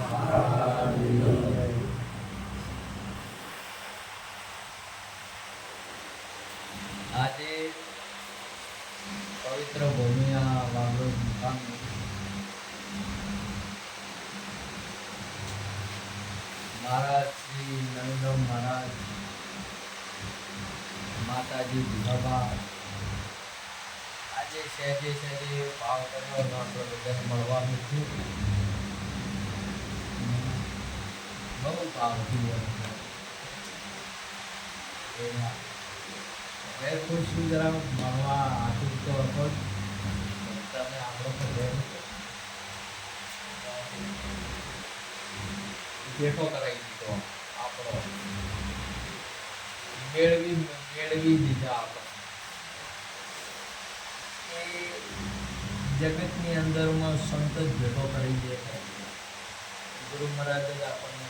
આજે પવિત્ર ભૂમિ આ વાગડોદ મુકામ મહારાજ શ્રી નરેન્દ્ર મહારાજ માતાજી વિધવા આજે સહેજે ભાવ કર્યો આપણો બધાને મળવાનું છે. બહુ ભાવથી ખુશ જરા મળવા આતુર તો હતો જ બધાને આપણો ભેટો કરાવી દીધો આપણો મેળવી દીધા આપણે. એ જગતની અંદરમાં સંત જ ભેટો કરી દે છે. ગુરુ મહારાજ જ આપણને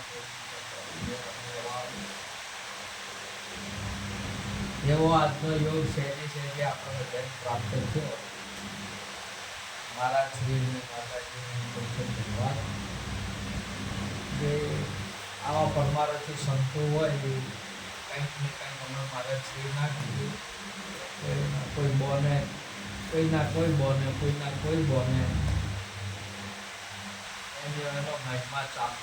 એવો આજનો યોગ સહેજે આપણને ધન પ્રાપ્ત થયો. મારા શ્રીને માતાજીને ધન્યવાદ જે આવા પરમારથી સંતો હોય એ કંઈક ને કંઈક હમણાં મારા શ્રી ના કીધું કોઈ બોને કોઈના કોઈ બોને કોઈના કોઈ બોને એનો મહિમા ચાલુ.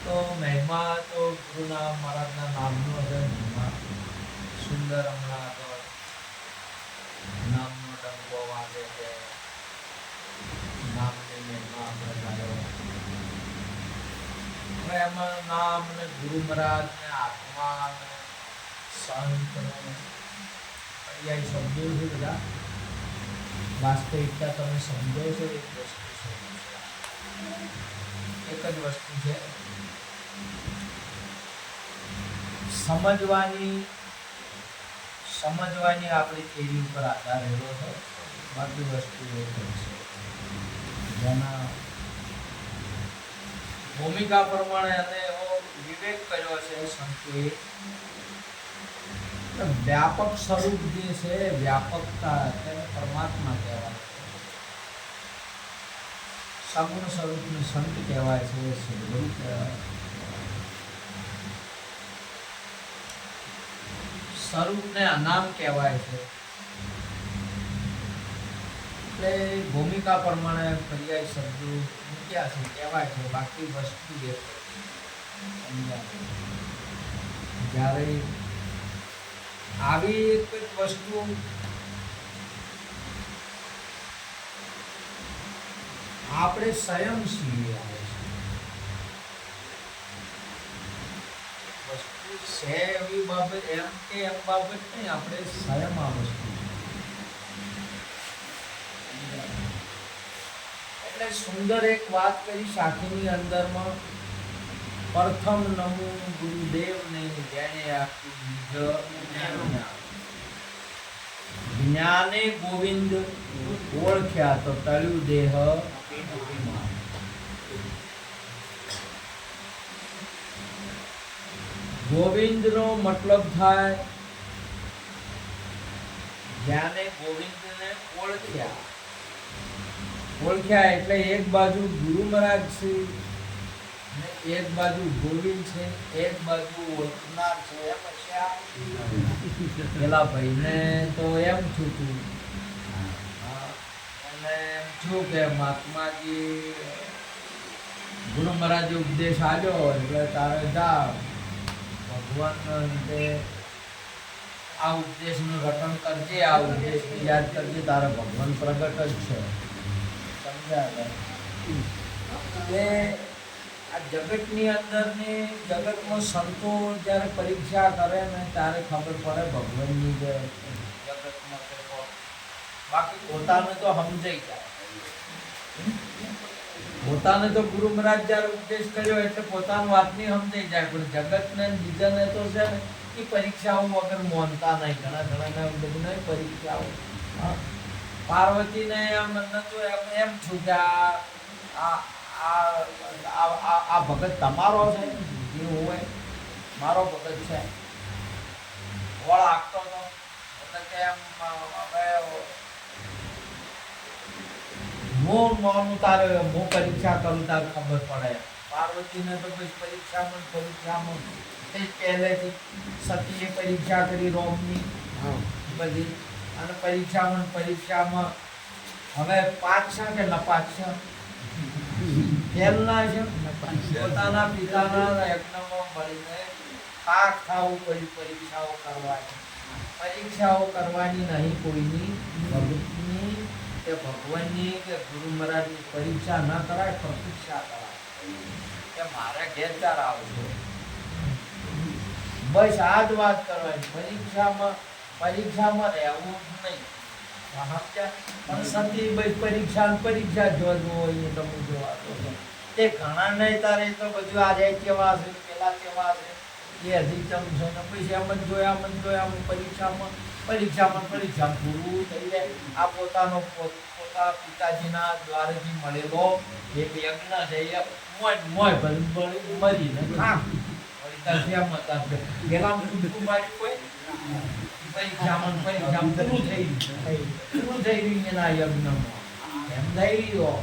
તો મહિમા તો ગુરુના મહારાજના નામનો હતો. મહિમા સુંદર હમણાં આગળ નામનો ડંકો વાગે છે. નામની મહિમા આપણે ગાયો. હવે એમાં નામ ને ગુરુ મહારાજ ને આત્મા ને સંત ને પર્યાય શબ્દો છે બધા. વાસ્તવિકતા તમે સમજો છો એક વસ્તુ છે, એક જ વસ્તુ છે. સમજવાની આપણી થિયરી ઉપર આધાર રહેલો છે. બાકી વસ્તુ એ છે જેના ભૂમિકા પ્રમાણે અને એવો વિવેક કર્યો છે સંતોએ. વ્યાપક સ્વરૂપ જે છે, વ્યાપકતા તેને પરમાત્મા કહેવાય. સગુણ સ્વરૂપને સંત કહેવાય છે, સદગુરુ કહેવાય. સ્વરૂપને અનામ કહેવાય છે. એટલે ભૂમિકા પ્રમાણે પર્યાય શબ્દો મૂક્યા છે, કહેવાય છે. બાકી વસ્તુ જે જ્યારે આવી એક જ વસ્તુ આપણે સ્વયં છીએ. વસ્તુ છે એવી બાબત એમ કે એમ બાબત નહીં, આપણે સ્વયં આ વસ્તુ. એટલે સુંદર એક વાત કરી સાખીની અંદરમાં, પ્રથમ નમો ગુરુદેવને જેણે આપ્યું જ્ઞાને ગોવિંદ ઓળખ્યા તો તળ્યું દેહ. ગોવિંદનો મતલબ થાય જ્ઞાને ગોવિંદને ઓળખ્યા એટલે એક બાજુ ગુરુ મહારાજ છે, એક બાજુ ગોવિંદ છે, એક બાજુ ઓળખનાર છે. પેલા ભાઈને તો એમ થયું અને એમ થયું કે મહાત્માજી ગુરુ મહારાજે ઉપદેશ આપ્યો એટલે તારે જા ભગવાન તે આ ઉપદેશનું રટણ કરજે, આ ઉપદેશ યાદ કરજે, તારે ભગવાન પ્રગટ જ છે. સમજાય એટલે આ જગતની અંદરની જગતમાં સંતો જ્યારે પરીક્ષા કરે ને ત્યારે ખબર પડે ભગવાનની જે જગતમાં. બાકી પોતાને તો સમજાઈ જાય. પોતાને તો ગુરુ મહારાજ જ્યારે ઉપદેશ કર્યો એટલે પોતાની વાતની સમજાઈ જાય, પણ જગતને બીજાને તો છે ને એ પરીક્ષાઓ વગર માનતા નહીં. ઘણા બધું નહીં પરીક્ષાઓ. પાર્વતીને એમ નતું એમ છું કે આ ભગત તમારો છે, જે હોય મારો ભગત છે. વળ આપતો હતો એટલે કે એમ હવે હું માનું તારે હું પરીક્ષા કરું તારે ખબર પડે. પાર્વતીને તો પછી પરીક્ષામાં તે પહેલેથી સતીએ પરીક્ષા કરી રોમની બધી, અને પરીક્ષામાં હવે પાછા કે નપાછા પહેલના છે પોતાના પિતાના યજ્ઞમાં મળીને પાક થવું પડી. પરીક્ષાઓ કરવાની નહીં કોઈની ભગતની કે ભગવાનની કે ગુરુ મહારાજની પરીક્ષા ન કરાય, પ્રતીક્ષા કરાય કે મારે ઘેર ચાર આવજો. બસ આ જ વાત કરવાની. પરીક્ષામાં રહેવું જ નહીં. પણ સતી ભાઈ પરીક્ષા જોજો એ તમે જોવા તે ઘણા નહીં તારે તો બધું આજે કેવા છે પેલા કેવા છે એ હજી ચમ છે ને પછી આમ જ જોયા પરીક્ષામાં પૂરું થઈ જાય. આ પોતા પિતાજીના દ્વારેથી મળેલો એક યજ્ઞ છે એ મોય મરીને ખા પરીક્ષામાં પૂરું થઈ ગયું એના યજ્ઞમાં એમ થઈ ગયો.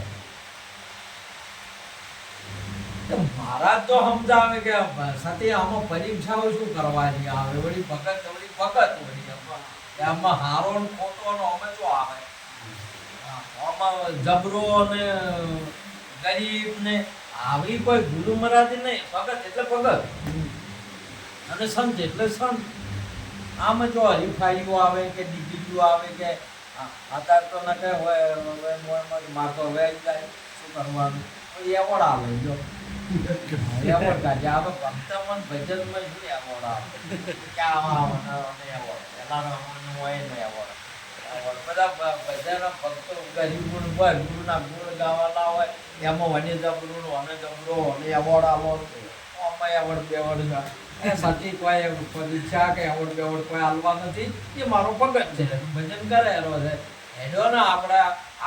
મહારાજ તો સમજાવે કે સતી આમાં પરીક્ષાઓ શું કરવાની આવે, વળી ભગત આમાં હારો ને ખોટો નો અમે શું આવે, આમાં જબરો ને ગરીબ ને આવી કોઈ ગુરુ મહારાજ નહીં. ભગત એટલે ભગત અને સંત એટલે સંત. આમ જો હરીફાઈઓ આવે કે ડિગ્રીઓ આવે કે અત્યારે તો ન કે હોય મારતો હવે જાય શું કરવાનું એવોર્ડ આવે. જો એવોર્ડ કાઢે આ તો ભક્તમન ભજનમાં શું એવોર્ડ આવે કે આવવાના એવોર્ડ પેલાનો હોય ને એવોર્ડ બધા ભજન ભક્તો ગરીબ ગુણ હોય ગુરુના ગુણ ગાવાના હોય એમાં વને જબરું અને જબરો અને એવોર્ડ આવો આમાં એવોર્ડ બેવોર્ડ જાય. સતી કોઈ પરીક્ષા કે એવોર્ડ બેવોર્ડ કોઈ હાલવા નથી. એ મારો ભગત છે, ભજન કરે એનો છે એનો ને આપણે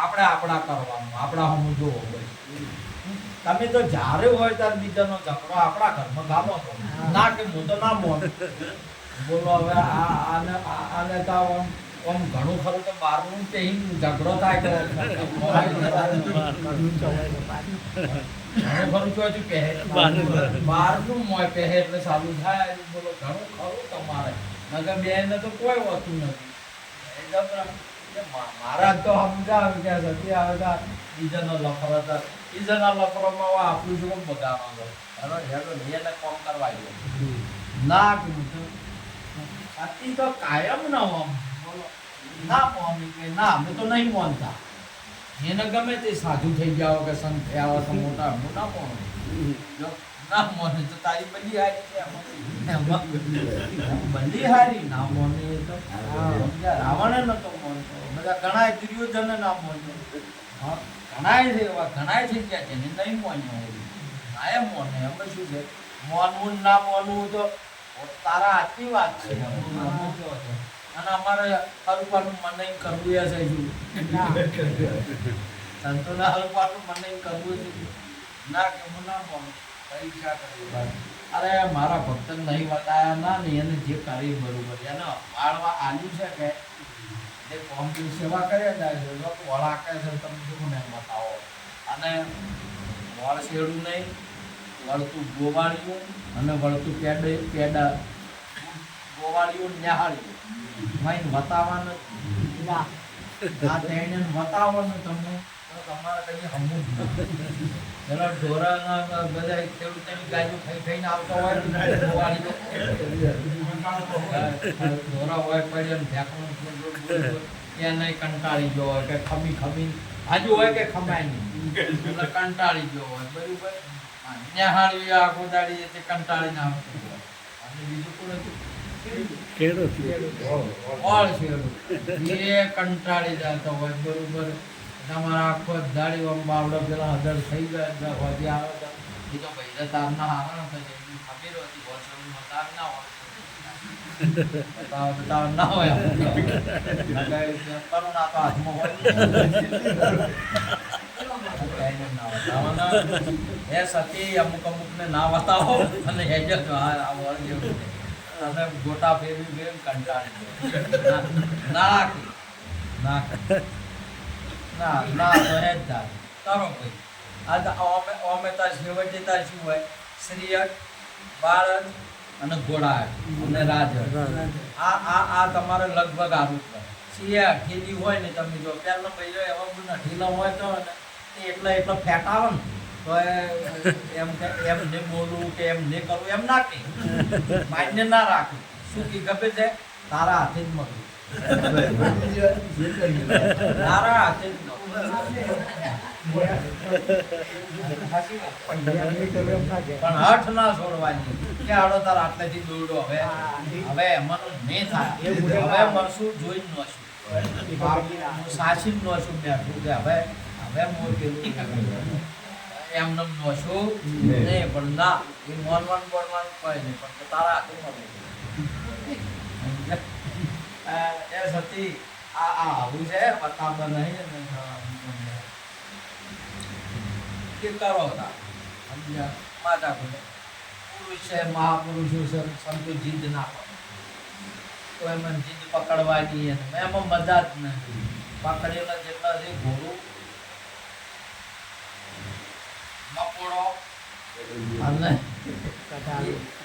આપણા કરવાનું, આપણા હમ જોવો હોય. તમે તો જ્યારે હોય ત્યારે બીજાનો ઝઘડો આપણા ઘરમાં ગામો તો ના કે હું તો ના મોન બોલો. હવે આને તો આમ ઘણું ખરું તો બહારનું તે ઝઘડો થાય કે બહારનું મોય પહે એટલે ચાલુ થાય. બોલો ઘણું ખરું તમારે નગર બેને તો કોઈ હોતું નથી. મહારાજ તો સમજાવે કે સતી આવે બીજાનો લફરો હતા બીજાના લફરોમાં આપણું શું બગાડવાનો એને કામ કરવા ના સતી તો કાયમ ન હોમ બોલો ના મોની કે ના અમે તો નહીં મોનતા. એને ગમે તે સાધુ થઈ જાઓ કે સંત થયા તો મોટા હું ના મોનું જો ના મોને તો તારી બધી હારી છે બધી હારી ના મોને તો રાવણે નતો મોનતો. બધા ઘણા દુર્યોધને ના મોન્યો. ઘણાય છે એવા ઘણાય થઈ ગયા છે નહીં મોન્યો ના એમ મોને. અમે શું છે મોનવું ના મોનવું તો તારા હાથની વાત છે. અને અમારે હલવાનું મને કરવું છે સંતોના હલવાનું મને કરવું છે ના કે હું ના મોન પરીક્ષા કરવી. અરે મારા ભક્ત નહીં બતાયા ના ને એને જે કરી બરોબર એને પાડવા આલ્યું છે કે જે કોમની સેવા કરે જાય વળા કે છે તમે શું નહીં બતાવો. અને વળ શેડું નહીં વળતું ગોવાળિયું અને વળતું પેડા ગોવાળિયું ન્યાહાળ્યું માઈને બતાવવાનું આ તેને બતાવવાનું તમને તો તમારે કઈ હમું જ પેલા ઢોરાના બધા ખેડૂતોની ગાયો ખાઈને આવતા હોય ઢોરા હોય પડે ઢેકણું એને કંટાળી ગયો હોય કે ખમી આજુ હોય કે ખમાય નહીં એટલે કંટાળી ગયો હોય બરાબર. ન્યાહાળી આખો દાડી તે કંટાળીને આવતું હોય. અને બીજું કોણ હતું કંટાળી જતો હોય બરોબર. તમારા આખો દાડી બાવડો પેલા હજાર થઈ ગયા હોજી આવે એ તો ભાઈ તાર ના હારણ થઈ જાય ખબર હતી હોસ્પિટલમાં તાર ના હોય બતાવ ના હોય કરુણા તો હાથમાં હોય એ સતી અમુક ને ના બતાવો અને હેજો વળ જેવું તને ગોટા ફેરવી કંટાળી નાખી ના ના તો હે જ તારો ભાઈ આ તો અમે તાર છેવટે તાર શું હોય શ્રીયક બાળક અને ઘોડા અને રાજ આ તમારે લગભગ આવું જ સિયા ઠીલી હોય ને તમે જો પહેલો ભાઈ એવા બધા ઢીલા હોય તો એટલો ફેટ આવે ને તો એમ ને બોલવું કે એમ ને કરવું એમ ના કે માન્ય ના રાખવું શું કે ગમે છે તારા હાથે જ મગલું તારા હાથે જ પણ હઠ ના છોડવાની કે હાડો તાર આટલેથી દોડો હવે એમાંનું નહીં થાય હવે મરશું જોઈ જ નશું સાચી જ નશું બેઠું કે હવે મોર કેવું એમને નશું નહીં પણ ના એ મોનવાનું બોલવાનું કોઈ નહીં પણ તારા હાથે મળવું એ સતી આ આવું છે બતાવતા નહીં કે કરો હતા માતા પુરુષ છે મહાપુરુષો છે સંતો જીદ ના તો એમાં જીદ પકડવાની એમાં મજા જ નથી પકડેલા જેટલા છે ઘોડું મકોડો અને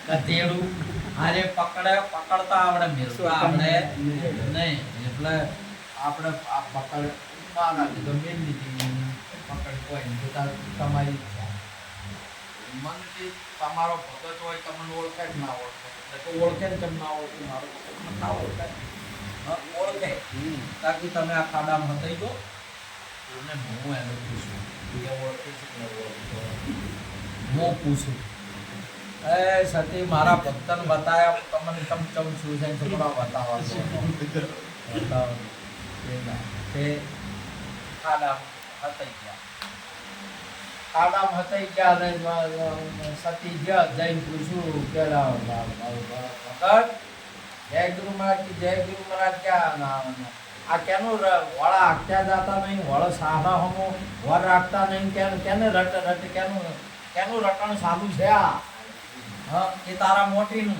કતેડું આરે પકડતા આવડે મેળતા આવડે નહીં એટલે આપણે આ પકડ મારાથી તો મેળ લીધી પકડ કોઈ નહીં તમારી ઈચ્છા મનથી તમારો ભગત હોય તમને ઓળખે જ ના ઓળખે એટલે તો ઓળખે ને તમને ના ઓળખે મારો ભગત ના ઓળખે ઓળખે તાકી તમે આ ખાડામાં થઈ ગયો અને હું એને પૂછું એ ઓળખે છે કે ઓળખતો હું પૂછું એ સતી મારા ભક્તને બતાવ્યા તમને ચમચમ શું છે છોકરા બતાવવા તે ખાડામાં હતાઈ ગયા અને સતી ગયા જઈને પૂછ્યું કે ભગત જય ગુરુ મહારાજ ક્યાં આ કેનું વળા હાંકતા જતા નહીં વળ સારા હમો વર રાખતા નહીં કેને રટ કેનું રટણ સારું છે આ એ તારા મોટીનું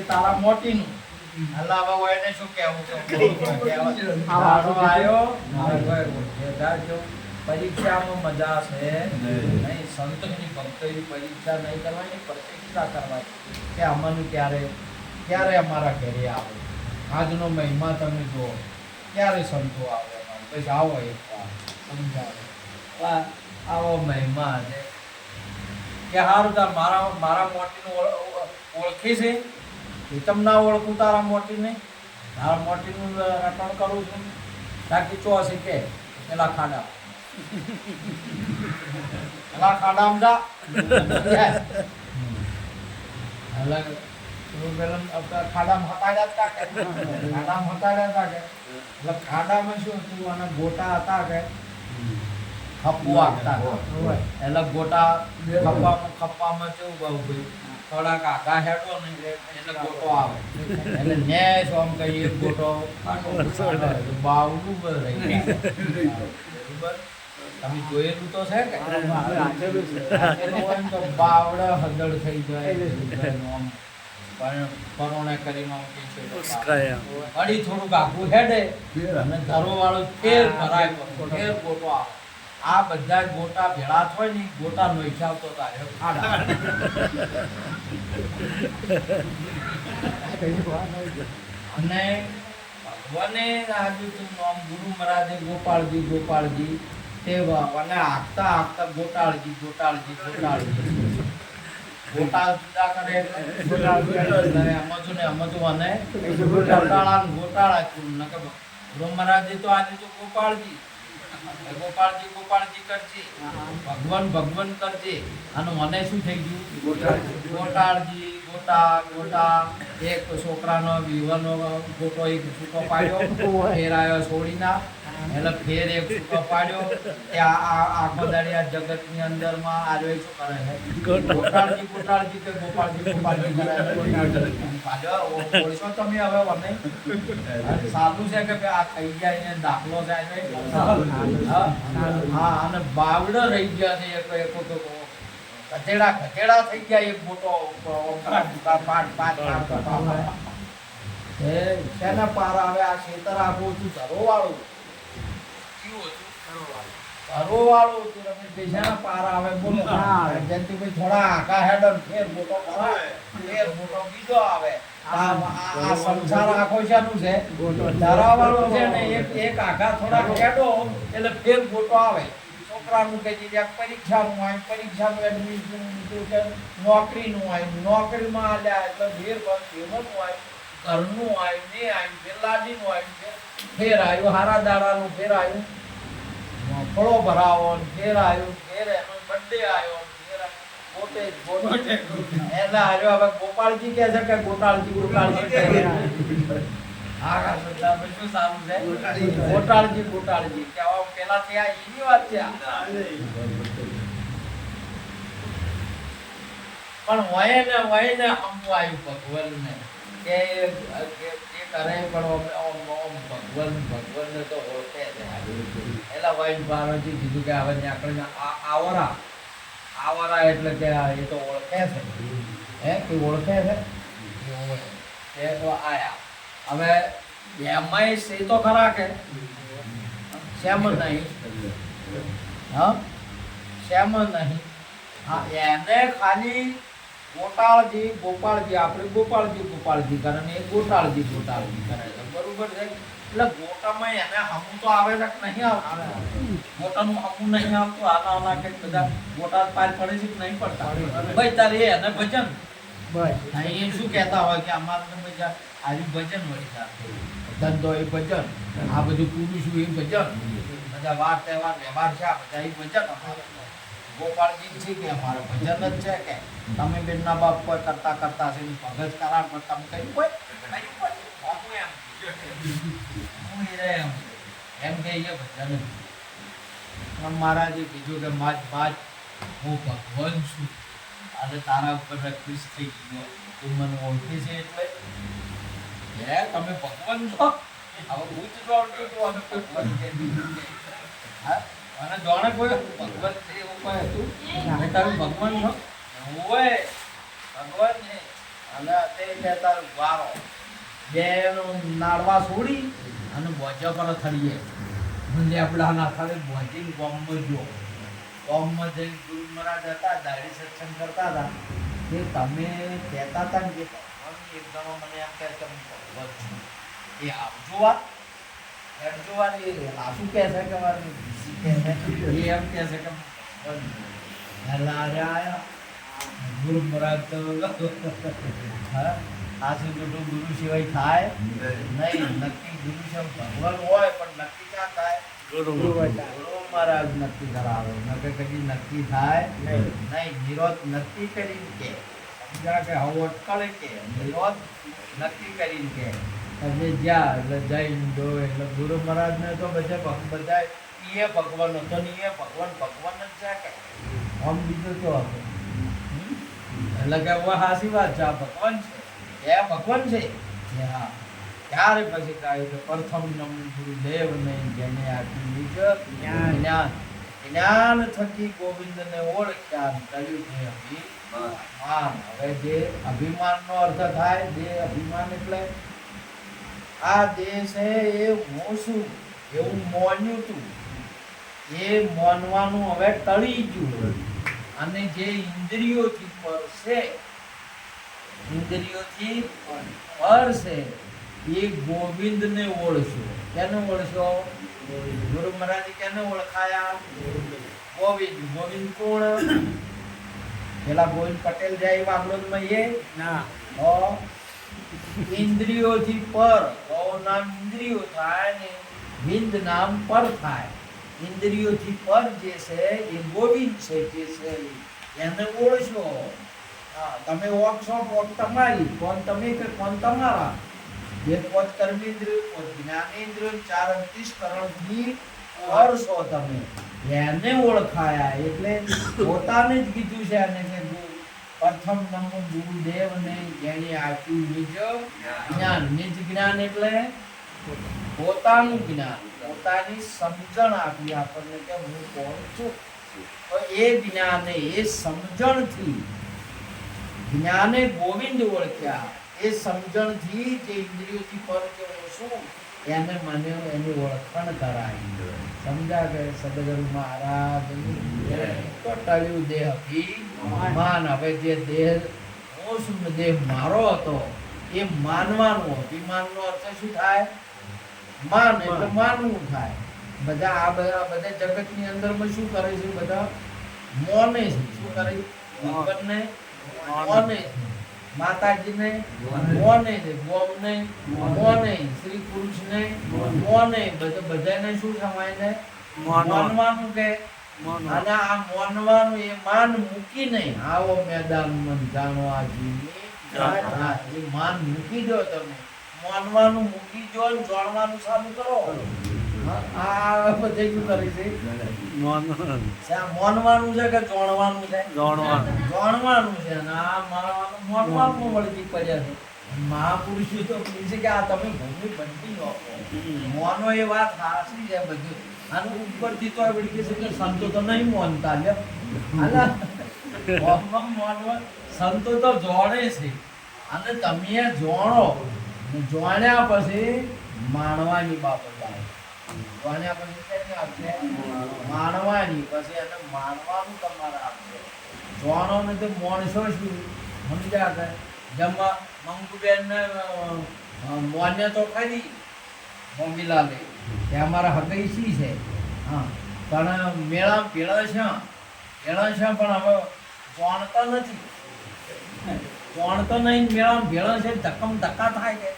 તારા મોટીનું શું કેવું પરીક્ષામાં મજા છે નહીં સંતની ભક્તોની પરીક્ષા નહીં કરવાની પ્રતીક્ષા કરવાની કે અમને ક્યારે અમારા ઘરે આવે આજનો મહિમા તમે જુઓ ક્યારે સંતો આવે પછી આવો એક વાર સમજાવે આવો મહિમા છે કે સારું તાર મારા મોટીનું ઓળખી છે એ તમને ના ઓળખું તારા મોટીને તારા મોટીનું રટણ કરું છું તાકી ચો છે કે પેલા ખાડામાં જા ખાડામાં હટાડ્યા કે એટલે ખાડામાં શું હતું અને ગોટા હતા કે ખપ્પુ આપતા એટલે ગોટા ખપ્પામાં કેવું ભાઈ થોડાક આઘા હેડો ને એટલે ગોટો આવે એટલે નેસ આમ કહીએ ગોટો બાવડું રહી બરાબર તમે જોયેલું તો છે કે તો બાવડે હદળ થઈ જાય પરોણે કરીને અડી થોડુંક આખું હેડે અને ધરો વાળો ફેર ભરાય ફેર ગોટો આવે આ બધા ગોટા ભેળા હોય ને ગોટા નો હિસાબ તો થાય અને ભગવાને આજુ નામ ગુરુ મહારાજે ગોપાળજી તે અને હાંકતા ગોટાળજી ગોટા જુદા કરે સમજુ અને ગોટાળા ગુરુ મહારાજે તો આજે તો ગોપાળજી કરજે ભગવાન કરજે અને મને શું થઈ ગયું ગોટાળજી ગોટા એક છોકરાનો વિવાહનો ગોટો એક છૂટો પાડ્યો ફેરાયો છોડીના એટલે ફેર એક છૂટો પાડ્યો કે આખો દાડી આ જગતની અંદરમાં આ જોઈ શું કરે છે ગોટાળજી કે ગોપાળજી કરે પાડ્યો ઓળશો તમે હવે મને સાદું છે કે આ થઈ જાય ને દાખલો થાય હા અને બાવડો રહી ગયા છે એક તો કચેડા થઈ ગયા એક મોટો શેના પાર આવે આ ખેતર આખું છું ધરોવાળું ધરોવાળું હતું રમેશભાઈ શેના પાર આવે બોલો જયંતિભાઈ થોડા આખા હેડ ફેર મોટો ભરાય ફેર મોટો બીજો આવે આ સંસાર આખો શાનું છે ધરાવાળો છે ને એક આખા થોડા હેડો એટલે ફેર મોટો આવે છોકરાનું કે પરીક્ષાનું હોય પરીક્ષાનું એડમિશન નોકરીનું હોય નોકરીમાં આલ્યા એટલે ફેર ફેરનું હોય ઘરનું આવ્યું ને આવ્યું ફેર લાડીનું આવ્યું ફેર આવ્યું હારા દાડાનું ફેર આવ્યું ફળો ભરાવો ફેર આવ્યું ફેર એનો બર્થડે આવ્યો ફેર પોતે એટલે આવ્યો હવે ગોપાળજી કહે છે કે ગોટાળજી હા શું સારું છે ગોટાળજી કેવા પેલા થયા એની વાત છે પણ વય ને હમું આવ્યું ભગવાન ને કે કરે પણ ભગવાન ને તો ઓળખે છે એટલે વૈન બારોજી કીધું કે હવે આપણે આવરા એટલે કે એ તો ઓળખે છે હે કે ઓળખે છે એ તો આયા હવે એમાંય સે તો ખરા કે શ્યામ નહીં હા શ્યામ નહીં હા એને ખાલી ગોપાળજી આપણે ગોપાળજી કરે ને એ ગોટાળજી કરે છે બરોબર છે એટલે ગોટામાં એને હમું તો આવે છે કે નહીં આવતું ગોટાનું હમું નહીં આવતું આના કંઈક બધા ગોટા પાર પડે છે કે નહીં પડતા ભાઈ તારે એને ભજન એ શું કહેતા હોય કે અમારે બધા આવી ભજન વળી સાથે ધંધો એ ભજન આ બધું પુરુષું એ ભજન બધા વાર તહેવાર વ્યવહાર છે આ બધા એ ભજન અમારે ગોપાળજી છે કે અમારે ભજન જ છે કે તમે બેનના બાપ કોઈ કરતા છે ભગત કરાર પર તમે કઈ કોઈ એમ કે એ ભજન મહારાજે કીધું કે માજ હું ભગવાન છું અને તારા ઉપર ખુશ થઈ ગયો તું મને ઓળખે છે એટલે તમે ભગવાન છો હવે હું જ ઓળખું તો અમે હા અને જાણે કોઈ ભગવાન છે એવું કોઈ હતું તમે ભગવાન છો હોય ભગવાન છે અને તે કહેતા વારો બે નાડવા છોડી અને બોજા પર થડીએ લેબડાના ખાલી બોજીને ગોમમાં જો ગોમમાં જઈને ગુરુ મહારાજ હતા દાડી સત્સંગ કરતા હતા કે તમે કહેતા હતા ને કે એકદમ મને એમ કહે કે ભગવાન છું એ આવજો વાત એડજો વાત એ આસુ કહે છે કે મારે એ એમ કહે છે કે આયા ગુરુ મહારાજ તો હા આસુ મોટું ગુરુ સિવાય થાય નહીં નક્કી ગુરુ સિવાય ભગવાન હોય પણ નક્કી ક્યાં થાય ગુરુ મહારાજ નક્કી કરાવે નકે કદી નક્કી થાય નહીં નિરોધ નક્કી કરીને કે સમજા કે હવે અટકળે કે નિરોધ નક્કી કરીને કે તમે જ્યાં એટલે જઈને જો એટલે ગુરુ મહારાજને તો બધા એ ભગવાન હતો ને એ ભગવાન જ છે કે આમ બીજું તો હતું એટલે કે હાસી વાત છે આ ભગવાન છે એ ભગવાન છે હા ત્યારે પછી કહ્યું કે પ્રથમ નમ ગુરુદેવ ને જેને આપ્યું જ્ઞાન થકી ગોવિંદને ઓળખ્યા કર્યું છે અભિમાન હવે જે અભિમાનનો અર્થ થાય દેહ અભિમાન એટલે આ દેહ છે એ હું છું એવું મોન્યું તું એ મોનવાનું હવે ટળી ગયું અને જે ઇન્દ્રિયોથી પર છે એ ગોવિંદને ઓળશો કેને ઓળશો ગુરુ મહારાજે કેને ઓળખાયા ગોવિંદ કોણ પેલા ગોવિંદ પટેલ જાય વાગલોદમાં એ ના ઇન્દ્રિયોથી પર નામ ઇન્દ્રિયો થાય ને વિંદ નામ પર થાય ઇન્દ્રિયોથી પર જે છે એ ગોવિંદ છે જે છે એને ઓળશો તમે ઓળખશો ઓળખ તમારી કોણ તમે કે કોણ તમારા જે પોત કર્મેન્દ્રિયો, પોત જ્ઞાનેન્દ્રિયો, 4 અંતઃકરણથી કરશો તમે, એને ઓળખાયા. એટલે પોતાને જ કીધું છે અને કે પ્રથમ નમો ગુરુદેવને જેણે આપ્યું નિજ જ્ઞાન. નિજ જ્ઞાન એટલે પોતાનું જ્ઞાન, પોતાની સમજણ આપી આપણને કે હું કોણ છું. તો એ જ્ઞાને, એ સમજણથી જ્ઞાને ગોવિંદ ઓળખ્યા. એ સમજણથી જે ઇન્દ્રિયોથી પર કે હું શું એને મને એની ઓળખાણ કરાવી. સમજા કે સદગુરુ મહારાજ તો ટળ્યું દેહ અભિમાન. હવે જે દેહ હું શું, દેહ મારો હતો એ માનવાનું. અભિમાનનો અર્થ શું થાય? માન, એટલે માનવું થાય. બધા આ બધા જગતની અંદરમાં શું કરે છે? બધા મોને છે. શું કરે? ભગવાનને મોને છે, માતાજીને મોને છે, ગોમને મોને, શ્રી પુરુષને મોને. બધાને શું સમાય છે? માનવાનું કે. અને આ માનવાનું એ માન મૂકીને આવો મેદાનમાં જાણવા જીવની માન મૂકી દો. તમે માનવાનું મૂકી દો, જાણવાનું ચાલુ કરો. આ બધે શું કરે છે? માનવાનું છે કે જાણવાનું છે? જાણવાનું છે. અને આ માનવાનું વળગી પડ્યા છે. મહાપુરુષો તો કહે છે કે આ તમે ભૂમિ બનતી મોનો. એ વાત સાચી છે બધું. આનું ઉપરથી તો વળગી છે કે સંતો તો નહીં માનતા લે. સંતો તો જોડે છે. અને તમે જાણો, જાણ્યા પછી માણવાની બાબત આવે. જાણ્યા પછી કેની આપશે? માણવાની. પછી એને માનવાનું તમારે આપશે. જાણો ને તો માણસો શું સમજ્યા કે જમવા મંગુબેન ને મોન્ય તો ખરી મોંગીલાલે કે અમારા હગઈ સી છે. હા, પણ મેળા ભેળા છે, પણ હવે જાણતા નથી. જાણતો નહીં, મેળા ભેળા છે, ધક્કમ ધક્કા થાય કે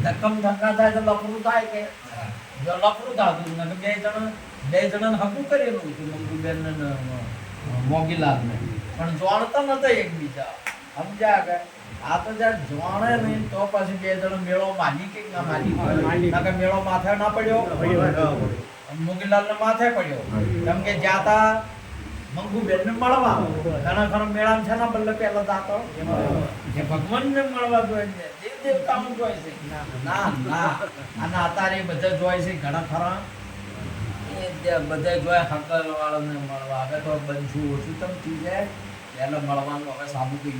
ધક્કમ ધક્કા થાય તો લફરું થાય કે લફરું થતું. બે જણાને હકું કરેલું હતું મંગુબેન ને મોગીલાલ ને, પણ જાણતા નતા એકબીજા. સમજ્યા કે આ તો જયારે જાણે નહીં તો પછી બે જણ મેળો માની કે ના માની. મેળો માથે ના પડ્યો, મોગીલાલ ને માથે પડ્યો. કેમ કે જાતા મંગુબેન ને મળવા ઘણા ખરા મેળા છે ને બલ્લે પેલા જાતો જે ભગવાન ને મળવા જોઈએ, દેવ દેવતા નું જોઈએ છે. ના ના, અને અત્યારે બધા જોય છે ઘણા ખરા બધા જોયા હકલ વાળા ને મળવા. હવે તો બનશું ઓછું તમ થઈ જાય. પેલા મળવાનું હવે સાબુ કઈ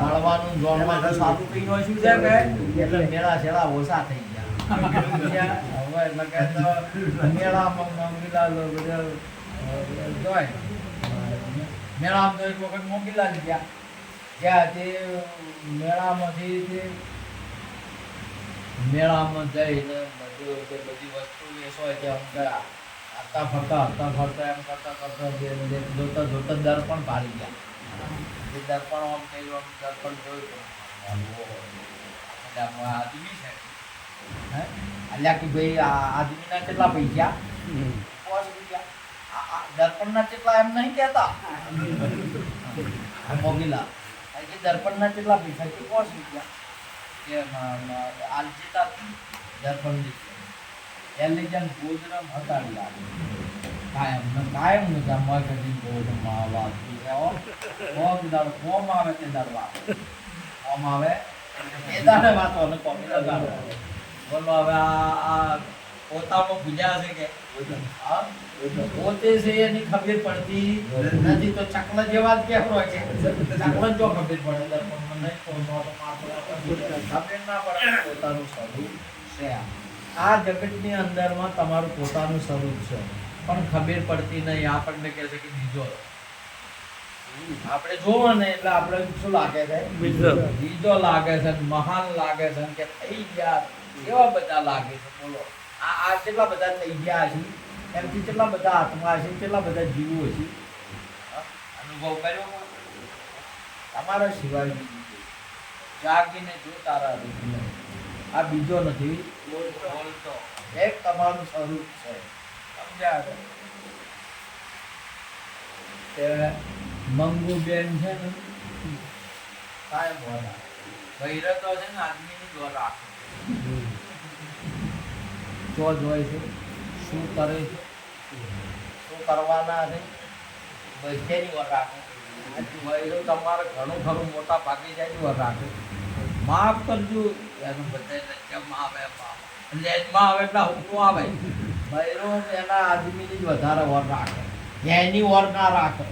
મળવાનું જોડવાનું સાબુ કઈ હોય શું છે કે એટલે મેળા છેડા ઓછા થઈ ગયા. હવે એટલે કે મેળામાં મોગીલાલ બધા જોય. મેળામાં તો એક વખત મોગીલાલ ગયા. જ્યાં તે મેળામાંથી મેળામાં જઈને બધી વસ્તુ વેચવાય ત્યાં ગયા. હરતા ફરતા એમ કરતા જોતા દર્પણ ભાળી ગયા. દર્પણ આમ કર્યું, દર્પણ જોયું આદમી છે. અલ્યા કે ભાઈ આ આદમીના કેટલા પૈસા? દર્પણના કેટલા એમ નહીં કહેતા મોગીલા કે દર્પણના કેટલા પૈસા કે કોસ રૂપિયા કે આલજીતા દર્પણ એટલે જેમ ભોજન હતાડી લાગે કાયમ ને જમવા કરી ભોજનમાં વાત કોમ આવે તે દર વાત કોમ આવે એ દાડે વાતો અને કોમી લગાડો. બોલો હવે આ પોતામાં ભૂલ્યા છે કે પોતે છે એની ખબર પડતી નથી. તો ચકલા જેવા જ કેમ હોય છે? ચકલા જો ખબર પડે દર્પણમાં નહીં ખબર ના પડે પોતાનું સ્વરૂપ છે. આ જગતની અંદરમાં તમારું પોતાનું સ્વરૂપ છે, પણ ખબર પડતી નહીં. આપણને કહે છે કે બીજો આપણે જોવો ને એટલે આપણે શું લાગે છે? બીજો લાગે છે, મહાન લાગે છે કે થઈ ગયા એવા બધા લાગે છે. બોલો આ કેટલા બધા થઈ ગયા છે, એમથી કેટલા બધા આત્મા છે, કેટલા બધા જીવો છે. અનુભવ કર્યો તમારા સિવાય જાગીને જો તારા રૂપ આ બીજો નથી બોલતો. એક તમારું સ્વરૂપ છે. સમજ્યા? તે મંગુબેન છે ને કાયમ વાળા બૈરા તો છે ને આદમીની દોર રાખે ચો જોય છે શું કરે છે શું કરવાના છે બધાની વર રાખે બૈરો તમારે ઘણું ખરું મોટા ભાગી જાય વર રાખે માફ કરજો એનું બધા લજ્જામાં આવે લેજમાં આવે એટલે હુકમ આવે બૈરો એના આદમીની જ વધારે વર રાખે એની વર ના રાખે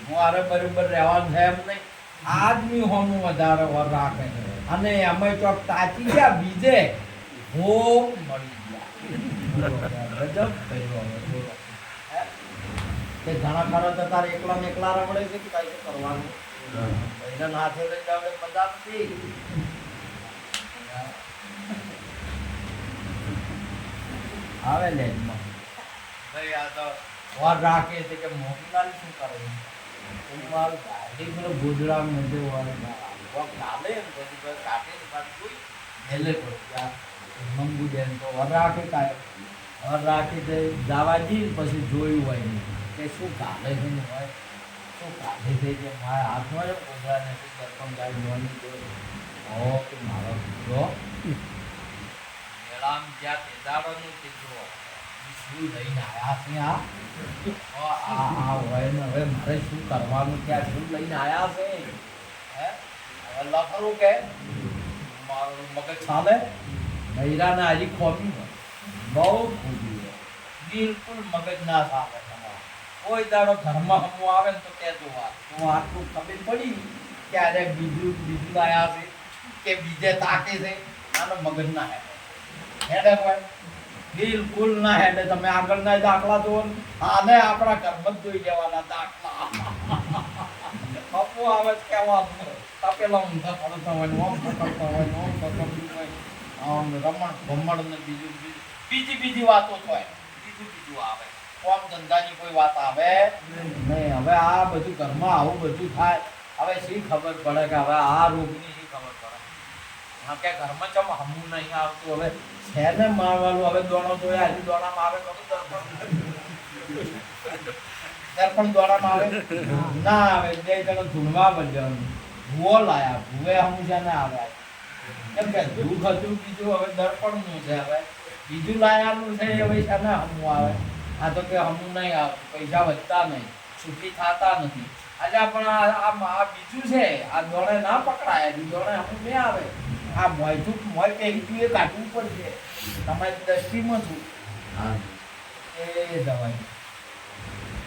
મારે બરોબર રહેવાનું છે એમ નહીં આદમી હોનું વધારે વર રાખે અને અમે ચોક તાચી ગયા બીજે હો મળી ગયા ગજબ કર્યો હવે બોલો તે ઘણા ખરા તો તારે એકલા ને એકલા રમડે છે કે કઈ કરવાનું બૈરા હાથે લઈ જાવ મજા નથી આવે લેજમાં ભાઈ આ તો વર રાખે છે કે મોકલાલ શું કરે મારું ગાડી પેલો ગોદડા મેળે વર ચાલે એમ પછી કાઢે કોઈ હેલે પડે મંગુ બેન તો વર રાખે કાંઈ વર રાખી તે જવા જઈએ પછી જોયું હોય નહીં કે શું કાઢે છે ને હોય શું કાઢે છે કે મારા હાથમાં જ ગોદડા નથી દર્પણ ગાડી જોવાની જોઈ કે મારો જો મેળામ જ્યાં તેદાડોનું તે જુઓ શું લઈને આવ્યા છે આ હોય ને હવે મારે શું કરવાનું ત્યાં શું લઈને આવ્યા છે હે હવે લખરું કે મારું મગજ ચાલે બૈરાને હજી ખોટી હોય બહુ ખોટી હોય બિલકુલ મગજ ના ચાલે તમારે કોઈ દાડો ઘરમાં હમું આવે ને તો કહેજો વાત હું આટલું ખબર પડી ક્યારે બીજું આવ્યા છે કે બીજે તાકે છે આનો મગજ ના હેડે હોય બિલકુલ ના હેડે તમે આગળના દાખલા જુઓ આને આપણા કર્મ જ જોઈ લેવાના દાખલા અપુ આવે કહેવાનું તપેલા ઊંધા પડતા હોય ઓમ પકડતા હોય ઓમ પકડતું હોય આમ રમણ ભમણ ને બીજી વાતો હોય બીજું આવે કોમ ધંધાની કોઈ વાત આવે નહીં હવે આ બધું ઘરમાં આવું બધું થાય હવે શી ખબર પડે કે હવે આ રોગની શી ખબર પડે હા કે ઘરમાં ચમ હમું નહીં આવતું હવે છે ને મારવાનું હવે દોણો જોયા હજી દોણામાં આવે તો દર્પણ દોણામાં આવે ના આવે બે જણ ધૂણવા બજવાનું ભૂવો લાયા ભૂવે હમું છે ને આવ્યા કેમ કે દુઃખ હતું બીજું હવે દર્પણનું છે હવે બીજું લાયાનું છે હવે છે ને હમું આવે આ તો કે હમું નહીં આવતું પૈસા વધતા નહીં સુખી થતા નથી આજે પણ આ બીજું છે આ દોડે ના પકડાય દોડે હમું નહીં આવે આ મોયતું મોય પહેરીતું એ કાઢવું પડશે તમારી દ્રષ્ટિમાં છું એ દવાઈ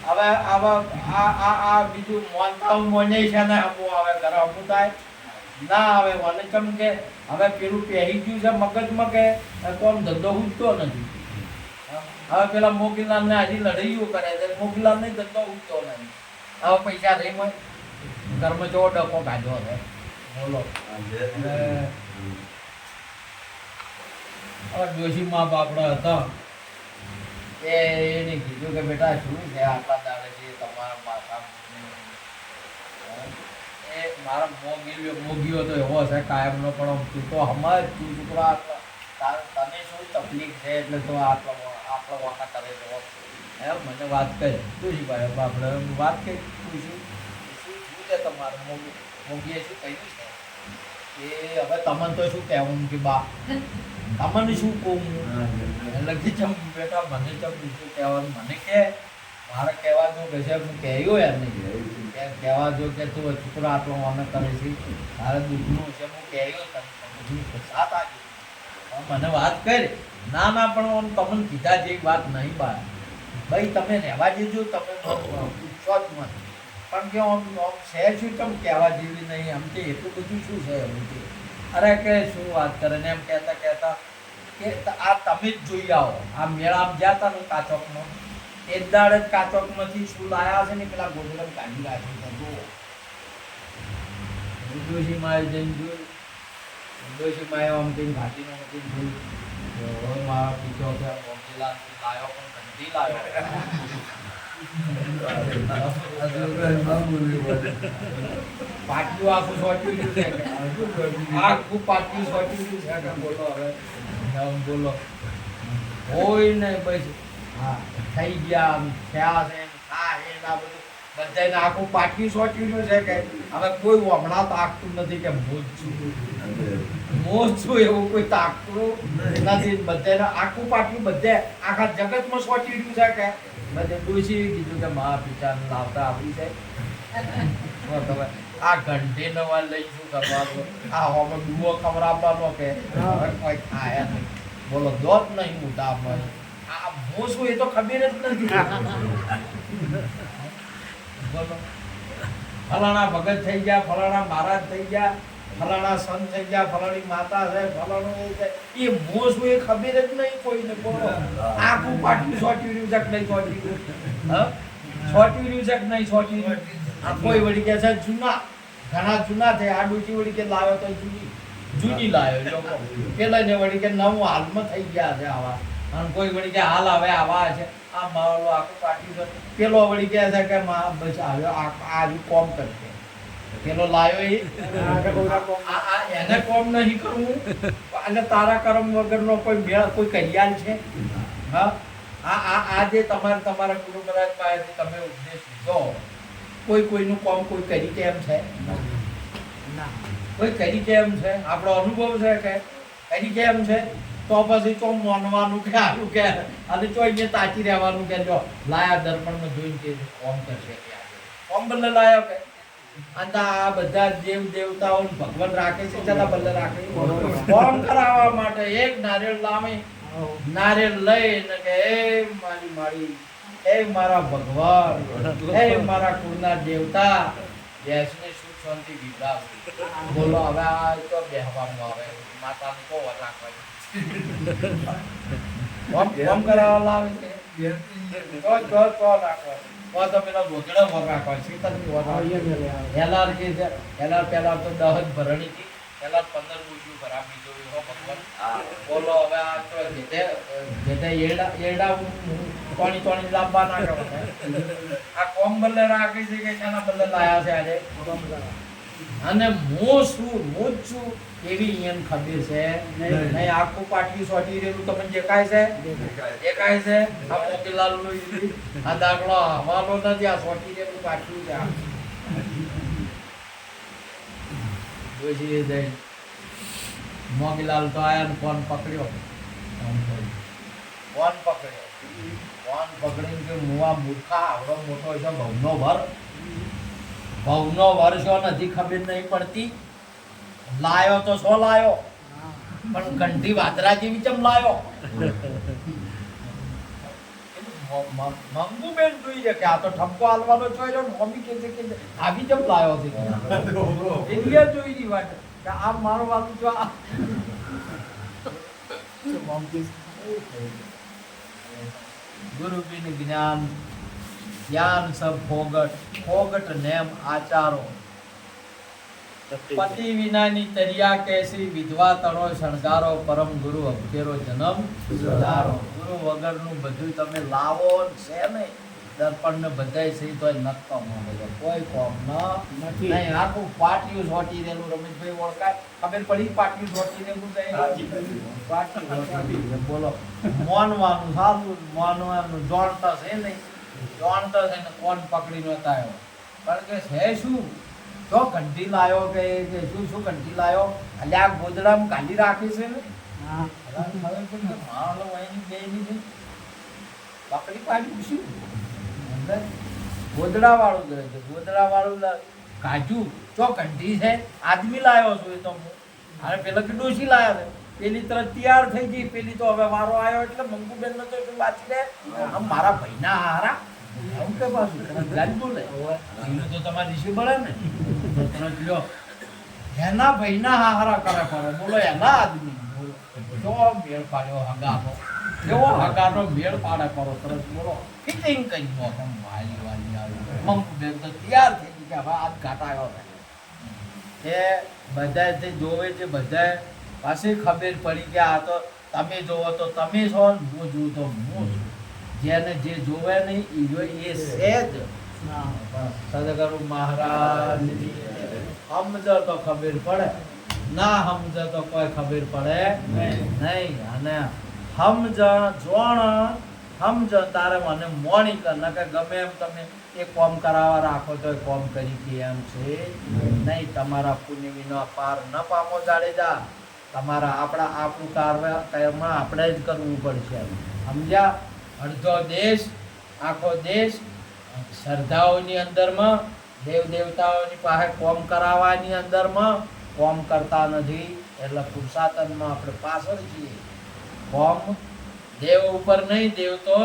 હવે આ બીજું મોનતા મોને છે ને હમું આવે ઘરે હમું થાય ના આવે મને ચમ કે હવે પેલું પહેરી ગયું છે મગજમાં કે તો આમ ધંધો ઉઠતો નથી હવે પેલા મોગીલાલ ને હજી લડાઈઓ કરે છે મોગીલાલ ને ધંધો ઉઠતો નથી હવે પૈસા રહી હોય ઘરમાં જો ડકો કાઢ્યો છે બોલો ડોશીમાં બાપડા હતા એને કીધું કે બેટા શું છે આટલા દાડે છે તમારા માથા એ મારા મોગીઓ તો એવો છે કાયમનો પણ તું તો હમણાં તું છોકરા તને શું તકલીફ છે એટલે તો આપણો વાંકા કરે તો એમ મને વાત કરી ડોશીભાઈ આપણે વાત કરી શું છે તમારું મોગીએ શું કહ્યું છે કે હવે તમને તો શું કહેવું કે બા તમને શું કહું લખી ચમ બેટા મને ચમ શું કહેવાનું મને કે મારે કહેવા જો કે છે હું કહ્યું યાર નહીં કહેવા જો કે તું છોકરા આટલો મને કરે છે તારે દુઃખનું છે હું કહ્યું બધું સાથ આવ્યું મને વાત કરી ના પણ તમને કીધા જેવી વાત નહીં બા ભાઈ તમે રહેવા દેજો તમે પૂછો જ મને પણ કે આમ છે શું કેમ કહેવા જેવી નહીં આમ તે એટલું બધું શું છે એવું કે અરે કે શું વાત કરે ને એમ કહેતા કે આ તમે જ જોઈ આવો આ મેળામાં ગયા હતા ને કાચોકમાં એ દાડે જ કાચોકમાંથી શું લાયા છે ને પેલા ગોધરામ કાઢી રાખ્યું છે ડોશી માએ જઈને જોયું ડોશી માએ આમ કંઈ ઘાટીનો નથી જોયું મારા પૂછો કે મોગીલા લાયો પણ કંઠી લાયો પાટિયું આખું સોટ્યું છે આખું પાટિયું સોટ્યું છે બોલો હવે બોલો હોય ને બસ હા થઈ ગયા થયા છે આ બધું બધાને આખું પાટિયું સોટ્યું છે કે હવે કોઈ હમણાં તાકતું નથી કે મોજ છું એવું કોઈ તાકતું નથી. બધાને આખું પાટિયું બધે આખા જગતમાં સોટ્યું છે કે બધે ડોશી કીધું કે મા પિતાને લાવતા આવડી જાય. આ ઘંટે નવા લઈ શું કરવાનું, આ હોમાં ડુઓ ખવડાવવાનો કે હવે કોઈ ખાયા નહીં. બોલો દોત નહીં મોટા ભાઈ, આ હું શું એ તો ખબર જ નથી. બોલો ફલાણા ભગત થઈ ગયા, ફલાણા મહારાજ થઈ ગયા, ફલાણા સંત થઈ ગયા, ફલાણી માતા છે, ફલાણું એ છે, એ હું શું એ ખબર જ નહીં કોઈને. બોલો આખું પાટિયું સોટ્યું રહ્યું છે કે નહીં સોટ્યું, સોટ્યું રહ્યું છે કે નહીં સોટ્યું. આ કોઈ વળી કે છે જૂના, ઘણા જૂના છે. આ ડૂચી વળી કે લાવ્યો તો જૂની લાવ્યો લોકો, પેલા ને વળી કે નવું હાલમાં થઈ ગયા છે આવા, અને કોઈ વળી કે હાલ આવે આવા છે. આ મારો આખું પાટિયું પેલો વળી કે છે કે બસ આવ્યો આ કોમ કરશે, પેલો લાવ્યો એને કોમ નહીં કરવું, અને તારા કર્મ વગરનો કોઈ મેળ કોઈ કરિયાલ છે. હા આ જે તમારા ગુરુ મહારાજ પાસેથી તમે ઉપદેશ લીધો, કોઈ કોઈનું કામ કોઈ કરી કેમ છે? કોઈ કરી કેમ છે? આપણો અનુભવ છે કે કરી કેમ છે? તો પછી તો માનવાનું કે આવું કે અને ચોઈને તાચી રહેવાનું કે જો લાયા દર્પણમાં જોઈને કે કોમ કરશે કે કોમ બદલે લાયો કે. અને આ બધા દેવ દેવતાઓ ભગવાન રાખે છે, ચલા બદલે રાખે કોમ કરાવવા માટે એક નારિયેળ લાવે, નારિયેળ લઈને કે એ મારી મારી, એ મારા ભગવાન, એ મારા કુળના દેવતા, દેશને સુખ શાંતિ વિભરાવ. બોલો હવે આ તો બેહવાનું આવે, માતાને તો રાખવાનું કોમ કરાવવા લાવે છે તો રાખવા. તો પેલા રોકડા વર રાખવા છે, હેલાર કે છે હેલાર પેલા તો 10 ભરણી હતી, હેલાર 15 મૂર્તિઓ ભરાવી જોઈ હો ભગવાન. બોલો હવે આ તો જેતે એડા પાણી લાંબા ના કરે. આ કોમ બદલે રાખી છે કે એના બદલે લાયા છે આજે. અને હું છું એવી એને ખબર છે નહીં. આખું પાટિયું સોટી રહેલું તમને દેખાય છે? દેખાય છે? આ મોતીલાલ નું આ દાખલો હવાલો નથી, આ સોટી રહેલું પાટિયું છે. મોગીલાલ તો આયા ને ફોન પકડ્યો, ફોન પકડીને કે મુવા મૂર્ખા આવડો મોટો છે ભવનો વર છો નથી ખબર નહીં પડતી. લાયો તો શો લાયો, પણ ઘંટી વાદરા જેવી ચમ લાયો. મંગુ બેન જોઈ છે કે આ તો ઠપકો હાલવાનો જોઈ મમ્મી કે છે કે આવી ચમ લાયો છે. એરિયા જોઈ ની વાત કે આ મારો વાતું જો ગુરુ બિન જ્ઞાન સબ ફોગટ નેમ આચારો. પતિ વિનાની તરિયા કેસી, વિધવા તણો શણગારો, પરમ ગુરુ અપકેરો જન્મ સુધારો. ગુરુ વગરનું બધું તમે લાવો છે નહીં, દર્પણ ને બધાય છે તો નક્કમ કોઈ કોમ નથી. આખું પાટિયું સોટી રહેલું. રમેશભાઈ ઓળખાય? ખબર પડી પાટિયું સોટી રહેલું પાટિયું. બોલો માનવાનું સારું, માનવાનું જાણતા છે નહીં, જાણતા છે ને કોણ પકડી નતા આવ્યો. કારણ કે છે શું તો ઘંટી લાયો કે શું ઘંટી લાયો, અલ્યા ગોદડામાં ગાલી રાખી છે ને પકડી પાડ્યું શું ગોદડા વાળું કાજુ ચો ઘંટી છે. આદમી લાયો છું એ તો હું, અને પેલા કે ડોશી લાયા છે. પેલી તરત તૈયાર થઈ ગઈ, પેલી તો હવે વારો આવ્યો એટલે મંગુબેન નો તો વાંચી દે મારા ભાઈના હારા. આવું કે પાછું ગાડી બોલે તો તમારે ઈશ્યુ મળે ને તરત લ્યો એના ભાઈના હારા કરે પડે. બોલો એના આદમી બોલો જો મેળ પાડ્યો હગાનો, એવો હગાનો મેળ પાડે કરો તરત. બોલો ફિટિંગ કરી મોકમ વાલી આવી મંગુબેન તો તૈયાર થઈ ગઈ કે હવે આજ ઘાટાયો એ બધા જે જોવે છે બધા પાછી ખબર પડી કે આ તો તમે જોવો તો તમે છો, હું જોઉં તો હું છું. જેને જે જોવે નહીં એ છે જ. સદગુરુ મહારાજ સમજે તો ખબર પડે, ના સમજે તો કોઈ ખબર પડે નહીં. અને સમજ જોણ સમજ તારે મને મોણી કર ન કે ગમે એમ તમે એ કોમ કરાવવા રાખો તો એ કોમ કરી કે એમ છે નહીં. તમારા પુણ્યનો પાર ન પામો જાડેજા. તમારા આપણું કર્મ આપણે જ કરવું પડશે. સમજ્યા? અડધો દેશ, આખો દેશ શ્રદ્ધાઓની અંદરમાં, દેવ દેવતાઓની પાસે કોમ કરાવવાની અંદરમાં કોમ કરતા નથી. એટલે પુરુષાર્થમાં આપણે પાછળ છીએ. કોમ દેવ ઉપર નહીં, દેવ તો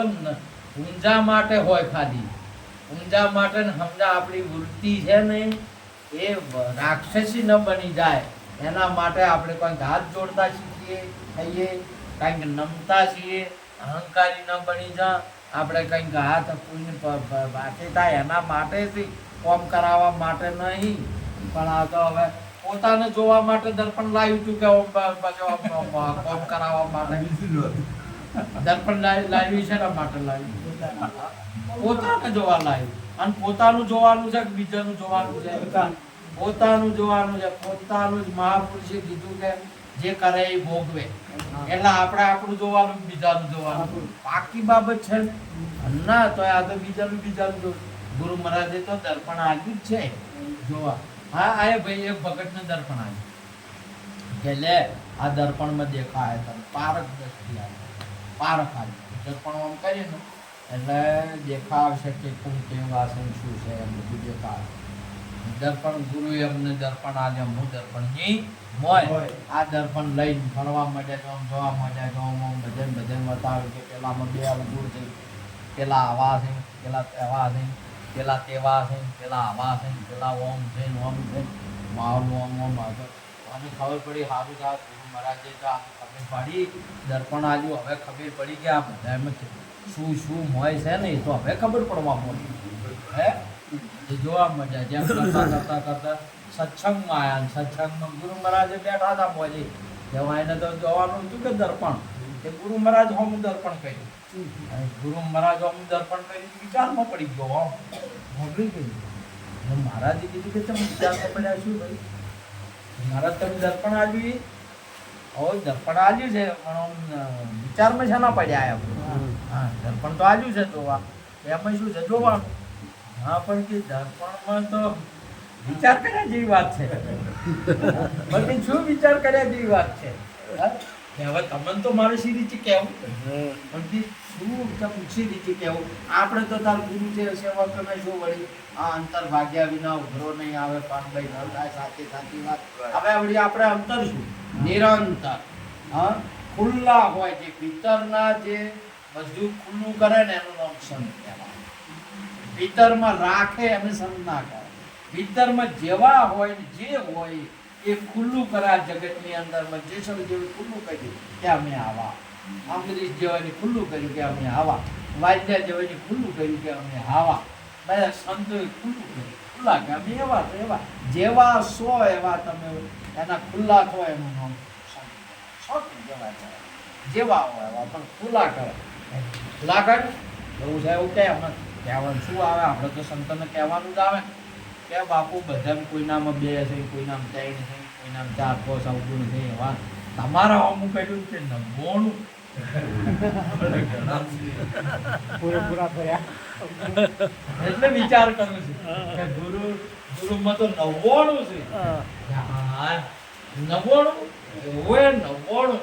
ઊંઝા માટે હોય. ખાલી ઊંઝા માટે સમજા આપણી વૃત્તિ છે ને એ રાક્ષસી ન બની જાય એના માટે આપણે કંઈક હાથ જોડતા શીખીએ થઈએ, કંઈક નમતા છીએ, અહંકારી ન બની જા. આપણે કંઈક હાથ પુણ્ય બાકી થાય એના માટેથી કોમ કરાવવા માટે નહીં. પણ આ તો હવે પોતાને જોવા માટે દર્પણ લાવ્યું હતું કે કોમ કરાવવા માટે દર્પણ લાવ્યું છે ને માટે લાવ્યું પોતાને જોવા લાવ્યું. અને પોતાનું જોવાનું છે કે બીજાનું જોવાનું છે? પોતાનું જોવાનું છે. પોતાનું જ મહાપુરુષે કીધું કે જે કરે એ ભોગવે. એટલે આપણે આપણું જોવાનું, બીજાનું જોવાનું પાકી બાબત છે ના. તો આ તો બીજાનું જોવું. ગુરુ મહારાજે તો દર્પણ આપ્યું જ છે જોવા. હા આ ભાઈ એક ભગતને દર્પણ આપ્યું કે લે આ દર્પણમાં દેખાય તમે પારક દ્રષ્ટિ આવે. પારક આવે દર્પણ આમ કરીએ ને એટલે દેખાવશે કે કોણ કેવા છે શું છે એમ બધું દેખાય. દર્પણ ગુરુએ અમને દર્પણ આલ્યા. હું દર્પણ ની મોય આ દર્પણ લઈને ફરવા માંડ્યા તો આમ જોવા માંડ્યા તો આમ બધે બતાવે કે પેલામાં બે અવગુણ છે, પેલા આવા છે, પેલા તેવા છે, પેલા તેવા છે, પેલા આવા છે, પેલા ઓમ છે ઓમ છે મારું ઓમ ઓમ આગળ. અને ખબર પડી સારું થાય ગુરુ મહારાજે તો ખબર પડી દર્પણ આવ્યું. હવે ખબર પડી કે આ બધામાં શું શું મોય છે ને એ તો હવે ખબર પડવા માંડી. હે એ જોવા મજા જેમ કરતા સત્સંગમાં આવ્યા. સત્સંગમાં ગુરુ મહારાજે બેઠા હતા મોજી જેવા એને તો જોવાનું હતું કે દર્પણ એ ગુરુ મહારાજ હોમ દર્પણ કર્યું. અને ગુરુ મહારાજ હોમ દર્પણ કર્યું વિચારમાં પડી ગયો. આમ મોકલી ગયું. મહારાજે કીધું કે તમે વિચારમાં પડ્યા શું ભાઈ? મહારાજ તમે દર્પણ આવ્યું હવે દર્પણ આવ્યું છે પણ વિચારમાં છે ના પડ્યા એમ. હા દર્પણ તો આવ્યું છે જોવા એમાં શું છે જોવાનું. હા પણ કે દર્પણમાં તો વિચાર કર્યા જેવી વાત છે. બધી શું વિચાર કર્યા જેવી વાત છે? હવે તમને તો મારે સી રીતે કહેવું પણ કે શું સી રીતે કહેવું? આપણે તો તાર ગુરુ છે સેવક ને શું વળી આ અંતર ભાગ્યા વિના ઉભરો નહીં આવે પાનભાઈ ન થાય. સાચી વાત. હવે વળી આપણે અંતર શું નિરંતર હા ખુલ્લા હોય જે ભીતરના જે બધું ખુલ્લું કરે ને એનું નામ સંત કહેવાય. ભીતરમાં રાખે અને સંત ના કરે. ભીતરમાં જેવા હોય જે હોય એ ખુલ્લું કરે. આ જગતની અંદરમાં જે સબ જેવું ખુલ્લું કર્યું કે અમે આવા. અંગ્રેજ જેવાની ખુલ્લું કર્યું કે અમે આવા. વાદ્ય જેવાની ખુલ્લું કર્યું કે અમે આવા. બધા સંતોએ ખુલ્લું કર્યું ખુલ્લા કે અમે એવા તો એવા જેવા સો એવા તમે એના ખુલ્લા છો એનું નામ સંત કહેવાય. જેવા હોય એવા પણ ખુલ્લા કરે. ખુલ્લા કરે એવું છે એવું કે કહેવાનું શું આવે? આપણે તો સંતને કહેવાનું જ આવે કે બાપુ બધા કોઈનામાં 2 છે, કોઈનામાં 3 છે, કોઈનામાં 4 5 અવગુણ છે. એવા તમારા અમુક કહ્યું કે 99 પૂરેપૂરા થયા એટલે વિચાર કરું છું કે ગુરુમાં તો 99 છે. હા 99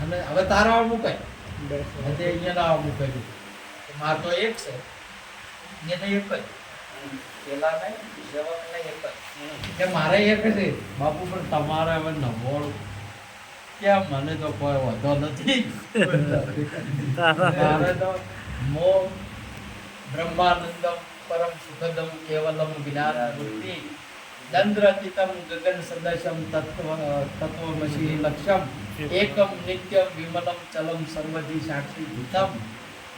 અને હવે તારા અમુક કઈ અહીંયા અમુક કહ્યું માર તો 1 છે એને 1 જ પેલા નહીં સેવક નહીં 1 જ કે મારે 1 છે બાપુ પણ તમારે હવે 99 ક્યાં? મને તો કોઈ વાંધો નથી. મારે તો મો બ્રહ્માનંદમ પરમ સુખદમ કેવલમ જ્ઞાનમૂર્તિ ચંદ્રચિતમ ગગન સદશમ તત્વમસી લક્ષ્યમ એકમ નિત્યમ વિમલમ ચલમ સર્વધિ સાક્ષી ભૂતમ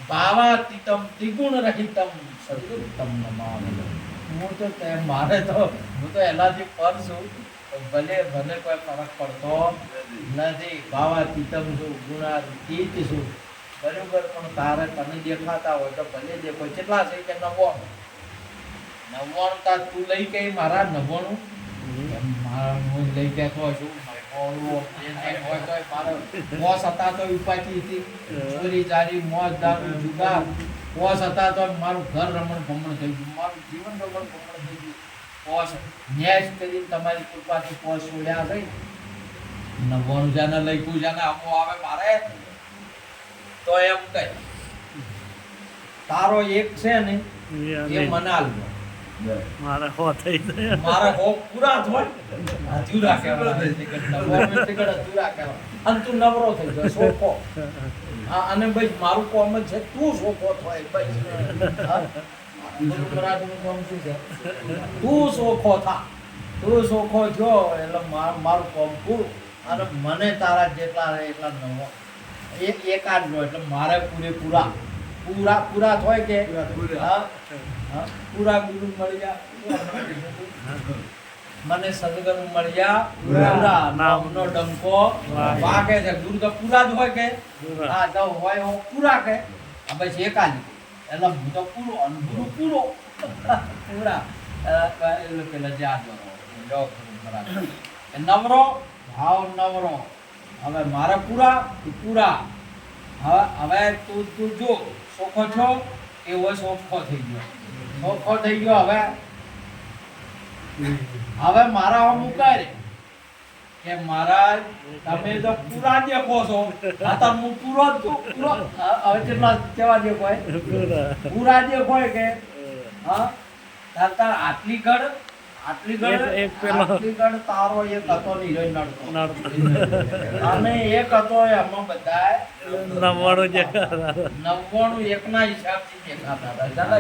ભાવાતીતમ ત્રિગુણ રહિતમ સદુત્તમ નમામિ. મારે તો હું તો એનાથી પર છું. ભલે કોઈ ફરક પડતો નથી. ભાવાતીતમ છું, ગુણાતીત છું બરોબર. પણ તારે તને દેખાતા હોય તો ભલે દેખો. કેટલા છે કે 99 તાર તું લઈ ગઈ મારા 99 હું લઈ કહેતો છું ઓલું એને હોય તોય મારે મોસ હતા તોય ઉપાધિ હતી. ચોરી ચારી મોજ દારૂ જુગાર મોસ હતા તોય મારું ઘર રમણ ભમણ થઈ ગયું, મારું જીવન રમણ ભમણ થઈ ગયું. પોસ ન્યાસ કરીને તમારી કૃપાથી પોસ છોડ્યા ગઈ. નવવાનું જાને લખ્યું જાને આમો આવે મારે તો એમ કહે તારો એક છે ને એ મનાલ મારે હો થઈ જાય મારા હો પૂરા થોય અધૂરા કહેવાય અધૂરા કહેવાય અને તું નવરો થઈ જાય સોખો. અને ભાઈ મારું કોમ જ છે તું સોખો થાય ભાઈ. મરાઠીનું કામ શું છે? તું સોખો થા, તું સોખો થયો એટલે મારું કોમ પૂરું. અને મને તારા જેટલા રહે એટલા નવો એકાદ નો એટલે મારે પૂરેપૂરા પૂરા થાય કે હા પૂરા ગુરુ મળ્યા મને સદગુરુ મળ્યા પૂરા નામનો ડંકો વાગે છે. ગુરુ તો પૂરા જ હોય કે હા તો હોય હો પૂરા કે પછી એકાદી એટલે હું તો પૂરો અને ગુરુ પૂરો પૂરા એટલે પેલા જ્યાં નવરો ભાવ નવરો. હવે મારે પૂરા પૂરા. હવે તું જો સોખો છો એવો સોખો થઈ ગયો, સોખો થઈ ગયો. હવે મારા મુકાય કે મહારાજ તમે તો પૂરા દેખો છો. આ હું પૂરો જ છું પૂરો. હવે કેટલા કેવા દેખો પૂરા દેખો કે હા તાર આટલી ગઢ તારો એક હતો નિરંજન નડતો અને એક હતો એમાં બધા 99 એકના હિસાબથી દેખાતા હતા.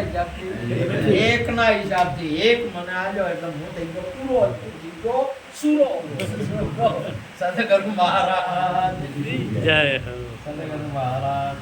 એકના હિસાબથી એક મને આલ્યો એટલે હું થઈ ગયો પૂરો જીતો સુરો. સદગુરુ મહારાજ જય. સદગુરુ મહારાજ